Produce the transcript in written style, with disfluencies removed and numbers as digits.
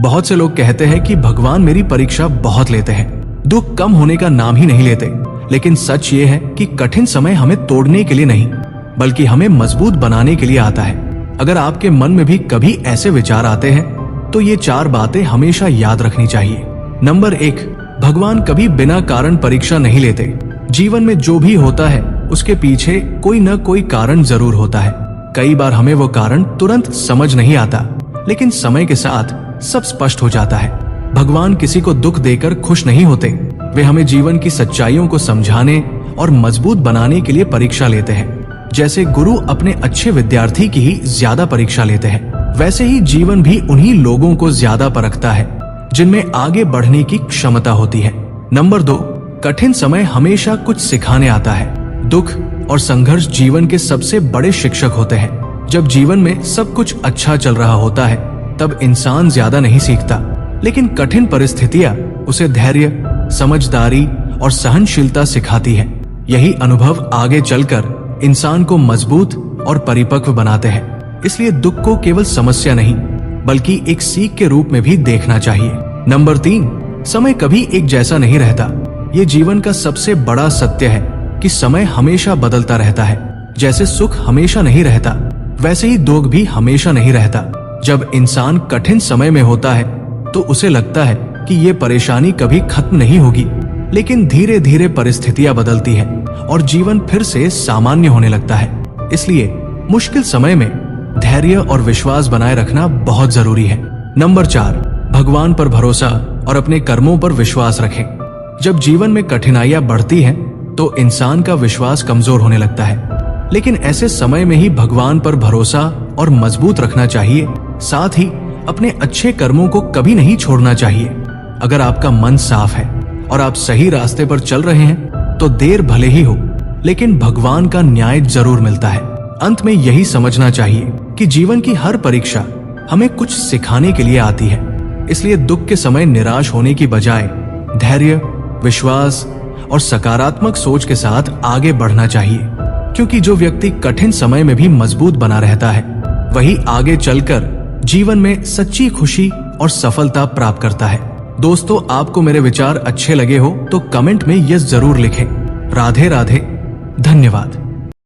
बहुत से लोग कहते हैं कि भगवान मेरी परीक्षा बहुत लेते हैं, दुख कम होने का नाम ही नहीं लेते। लेकिन सच ये है कि कठिन समय हमें तोड़ने के लिए नहीं, बल्कि हमें मजबूत बनाने के लिए आता है। अगर आपके मन में भी कभी ऐसे विचार आते हैं तो ये 4 बातें हमेशा याद रखनी चाहिए। नंबर 1, भगवान कभी बिना कारण परीक्षा नहीं लेते। जीवन में जो भी होता है उसके पीछे कोई न कोई कारण जरूर होता है। कई बार हमें वो कारण तुरंत समझ नहीं आता, लेकिन समय के साथ सब स्पष्ट हो जाता है। भगवान किसी को दुख देकर खुश नहीं होते, वे हमें जीवन की सच्चाइयों को समझाने और मजबूत बनाने के लिए परीक्षा लेते हैं। जैसे गुरु अपने अच्छे विद्यार्थी की ही ज्यादा परीक्षा लेते हैं, वैसे ही जीवन भी उन्हीं लोगों को ज्यादा परखता है जिनमें आगे बढ़ने की क्षमता होती है। नंबर 2, कठिन समय हमेशा कुछ सिखाने आता है। दुख और संघर्ष जीवन के सबसे बड़े शिक्षक होते हैं। जब जीवन में सब कुछ अच्छा चल रहा होता है तब इंसान ज्यादा नहीं सीखता, लेकिन कठिन परिस्थितियां उसे धैर्य, समझदारी और सहनशीलता सिखाती है। यही अनुभव आगे चलकर इंसान को मजबूत और परिपक्व बनाते हैं। इसलिए दुख को केवल समस्या नहीं, बल्कि एक सीख के रूप में भी देखना चाहिए। नंबर 3, समय कभी एक जैसा नहीं रहता। ये जीवन का सबसे बड़ा सत्य है कि समय हमेशा बदलता रहता है। जैसे सुख हमेशा नहीं रहता, वैसे ही दुख भी हमेशा नहीं रहता। जब इंसान कठिन समय में होता है तो उसे लगता है कि ये परेशानी कभी खत्म नहीं होगी, लेकिन धीरे धीरे परिस्थितियां बदलती है और जीवन फिर से सामान्य होने लगता है। इसलिए मुश्किल समय में धैर्य और विश्वास बनाए रखना बहुत जरूरी है। नंबर 4, भगवान पर भरोसा और अपने कर्मों पर विश्वास रखें। जब जीवन में कठिनाइयां बढ़ती हैं तो इंसान का विश्वास कमजोर होने लगता है, लेकिन ऐसे समय में ही भगवान पर भरोसा और मजबूत रखना चाहिए। साथ ही अपने अच्छे कर्मों को कभी नहीं छोड़ना चाहिए। अगर आपका मन साफ है और आप सही रास्ते पर चल रहे हैं तो देर भले ही हो, लेकिन भगवान का न्याय जरूर मिलता है। अंत में यही समझना चाहिए कि जीवन की हर परीक्षा हमें कुछ सिखाने के लिए आती है। इसलिए दुख के समय निराश होने की बजाय धैर्य, विश्वास और सकारात्मक सोच के साथ आगे बढ़ना चाहिए, क्योंकि जो व्यक्ति कठिन समय में भी मजबूत बना रहता है वही आगे चलकर जीवन में सच्ची खुशी और सफलता प्राप्त करता है। दोस्तों, आपको मेरे विचार अच्छे लगे हो तो कमेंट में यस जरूर लिखें। राधे राधे, धन्यवाद।